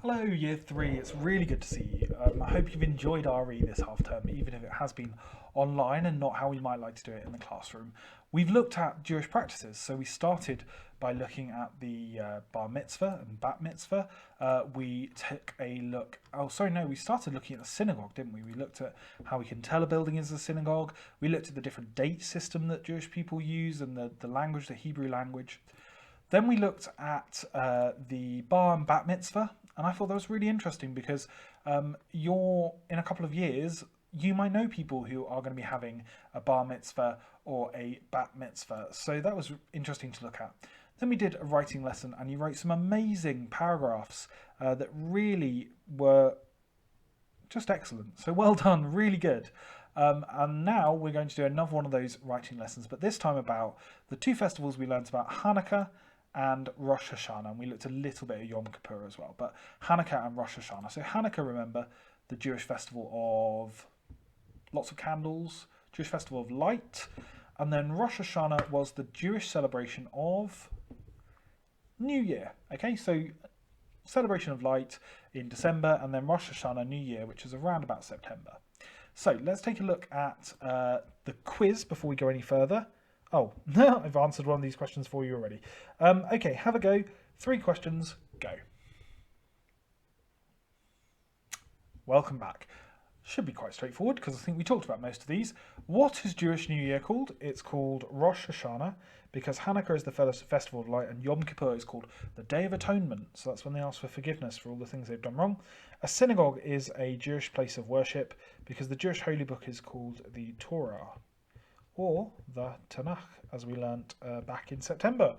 Hello, Year 3. It's really good to see you. I hope you've enjoyed RE this half term, even if it has been online and not how we might like to do it in the classroom. We've looked at Jewish practices, so we started by looking at the bar mitzvah and bat mitzvah. We took a look. Oh, sorry, no, we started looking at the synagogue, didn't we? We looked at how we can tell a building is a synagogue. We looked at the different date system that Jewish people use and the language, the Hebrew language. Then we looked at the bar and bat mitzvah, and I thought that was really interesting because you're in a couple of years, you might know people who are going to be having a bar mitzvah or a bat mitzvah. So that was interesting to look at. Then we did a writing lesson, and you wrote some amazing paragraphs that really were just excellent. So well done, really good. And now we're going to do another one of those writing lessons, but this time about the two festivals we learnt about, Hanukkah and Rosh Hashanah. And we looked a little bit at Yom Kippur as well, but Hanukkah and Rosh Hashanah. So Hanukkah, remember, the Jewish festival of lots of candles, Jewish festival of light. And then Rosh Hashanah was the Jewish celebration of New Year. Okay, so celebration of light in December, and then Rosh Hashanah, New Year, which is around about September. So let's take a look at the quiz before we go any further. Oh, I've answered one of these questions for you already. Okay, have a go. 3 questions, go. Welcome back. Should be quite straightforward because I think we talked about most of these. What is Jewish New Year called? It's called Rosh Hashanah because Hanukkah is the festival of light and Yom Kippur is called the Day of Atonement. So that's when they ask for forgiveness for all the things they've done wrong. A synagogue is a Jewish place of worship because the Jewish holy book is called the Torah or the Tanakh, as we learnt back in September.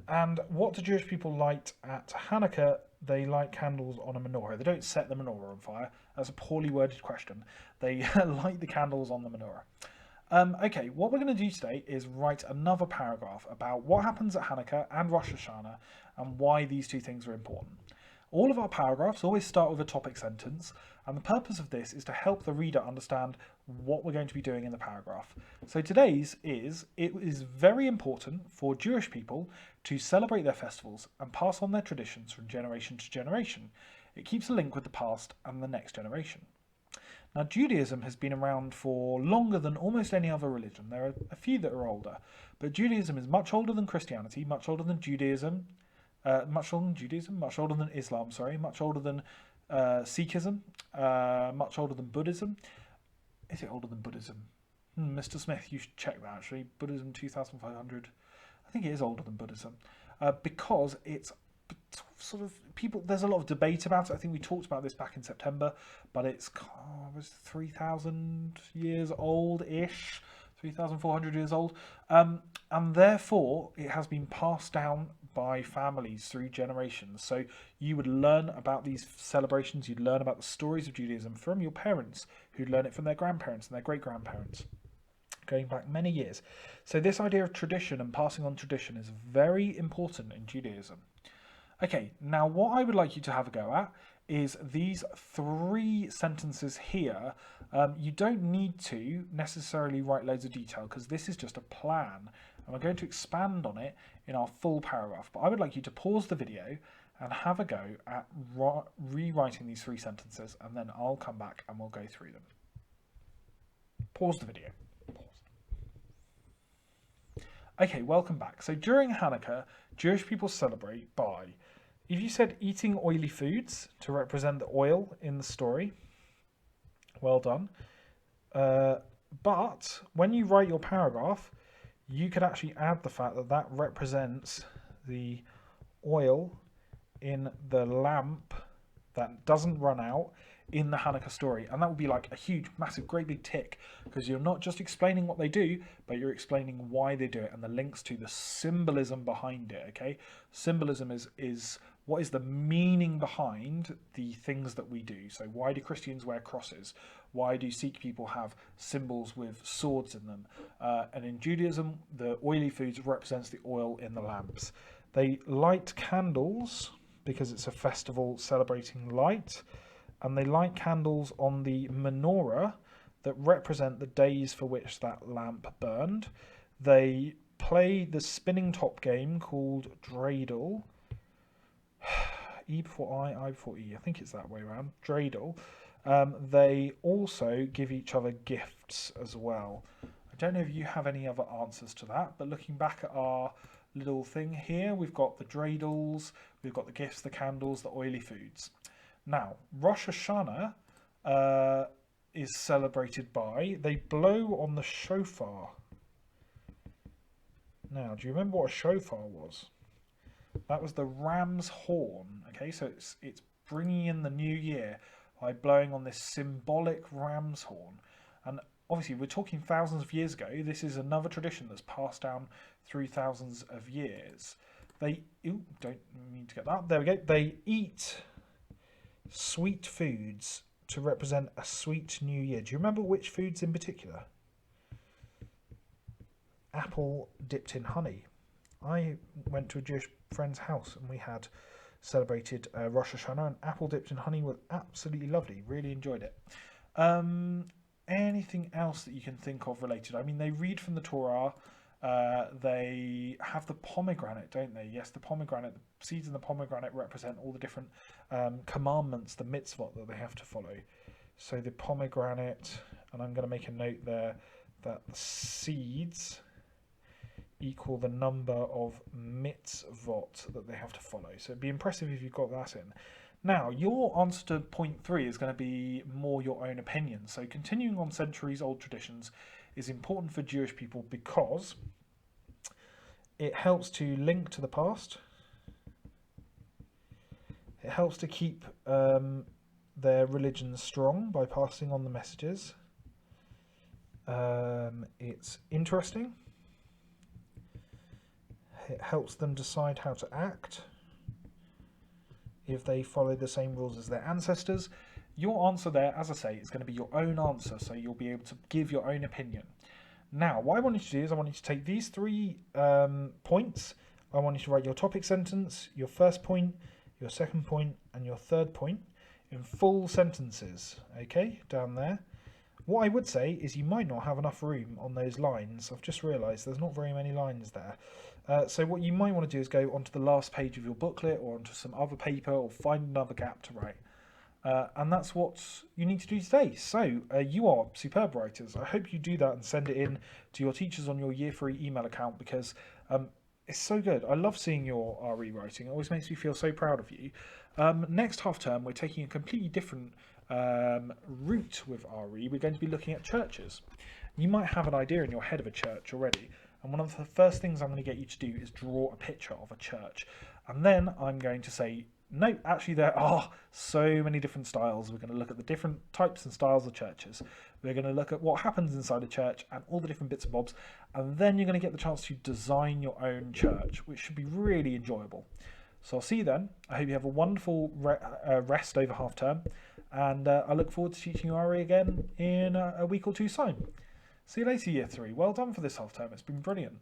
And what do Jewish people light at Hanukkah? They light candles on a menorah. They don't set the menorah on fire. That's a poorly worded question. They light the candles on the menorah. Okay, what we're going to do today is write another paragraph about what happens at Hanukkah and Rosh Hashanah and why these two things are important. All of our paragraphs always start with a topic sentence, and the purpose of this is to help the reader understand what we're going to be doing in the paragraph. So today's is, it is very important for Jewish people to celebrate their festivals and pass on their traditions from generation to generation. It keeps a link with the past and the next generation. Now, Judaism has been around for longer than almost any other religion. There are a few that are older, but Judaism is much older than Christianity, much older than Judaism, much older than Judaism, much older than Islam, sorry, much older than Sikhism, much older than Buddhism. Is it older than Buddhism? Mr. Smith, you should check that actually. Buddhism 2500. I think it is older than Buddhism because it's sort of people. There's a lot of debate about it. I think we talked about this back in September, but it's was 3,000 years old ish. 3,400 years old, and therefore it has been passed down by families through generations. So you would learn about these celebrations, you'd learn about the stories of Judaism from your parents, who'd learn it from their grandparents and their great-grandparents, going back many years. So this idea of tradition and passing on tradition is very important in Judaism. Okay, now what I would like you to have a go at is these 3 sentences here. You don't need to necessarily write loads of detail because this is just a plan and we're going to expand on it in our full paragraph. But I would like you to pause the video and have a go at rewriting these 3 sentences, and then I'll come back and we'll go through them. Pause the video. Pause. Okay, welcome back. So during Hanukkah, Jewish people celebrate by, if you said eating oily foods to represent the oil in the story, well done. But when you write your paragraph, you could actually add the fact that that represents the oil in the lamp that doesn't run out in the Hanukkah story. And that would be like a huge, massive, great big tick, because you're not just explaining what they do, but you're explaining why they do it and the links to the symbolism behind it, okay? Symbolism is what is the meaning behind the things that we do. So why do Christians wear crosses? Why do Sikh people have symbols with swords in them? And in Judaism, the oily foods represents the oil in the lamps. They light candles because it's a festival celebrating light, and they light candles on the menorah that represent the days for which that lamp burned. They play the spinning top game called dreidel. E before I before E. I think it's that way around. Dreidel. They also give each other gifts as well. I don't know if you have any other answers to that, but looking back at our little thing here, we've got the dreidels, we've got the gifts, the candles, the oily foods. Now, Rosh Hashanah is celebrated by, they blow on the shofar. Now, do you remember what a shofar was? That was the ram's horn. Okay, so it's bringing in the new year by blowing on this symbolic ram's horn. And obviously, we're talking thousands of years ago. This is another tradition that's passed down through thousands of years. They don't mean to get that. There we go. They eat sweet foods to represent a sweet new year. Do you remember which foods in particular? Apple dipped in honey. I went to a Jewish friend's house and we had celebrated Rosh Hashanah, and apple dipped in honey was absolutely lovely. Really enjoyed it. Anything else that you can think of related? I mean, they read from the Torah. They have the pomegranate, don't they? Yes, the pomegranate. The seeds in the pomegranate represent all the different commandments, the mitzvot that they have to follow. So the pomegranate, and I'm going to make a note there that the seeds equal the number of mitzvot that they have to follow. So it'd be impressive if you got that in. Now, your answer to point 3 is going to be more your own opinion. So continuing on centuries-old traditions is important for Jewish people because it helps to link to the past. It helps to keep their religion strong by passing on the messages. It's interesting. It helps them decide how to act if they follow the same rules as their ancestors. Your answer there, as I say, is going to be your own answer, so you'll be able to give your own opinion. Now, what I want you to do is I want you to take these 3 points. I want you to write your topic sentence, your first point, your second point, and your third point in full sentences, okay, down there. What I would say is you might not have enough room on those lines. I've just realised there's not very many lines there. So what you might want to do is go onto the last page of your booklet or onto some other paper or find another gap to write. And that's what you need to do today. So you are superb writers. I hope you do that and send it in to your teachers on your Year 3 email account because it's so good. I love seeing your RE writing. It always makes me feel so proud of you. Next half term, we're taking a completely different route with RE. We're going to be looking at churches. You might have an idea in your head of a church already. And one of the first things I'm going to get you to do is draw a picture of a church. And then I'm going to say, no, actually there are so many different styles. We're going to look at the different types and styles of churches. We're going to look at what happens inside a church and all the different bits and bobs. And then you're going to get the chance to design your own church, which should be really enjoyable. So I'll see you then. I hope you have a wonderful rest over half term. And I look forward to teaching you RE again in a week or two's time. See you later, Year 3. Well done for this half term. It's been brilliant.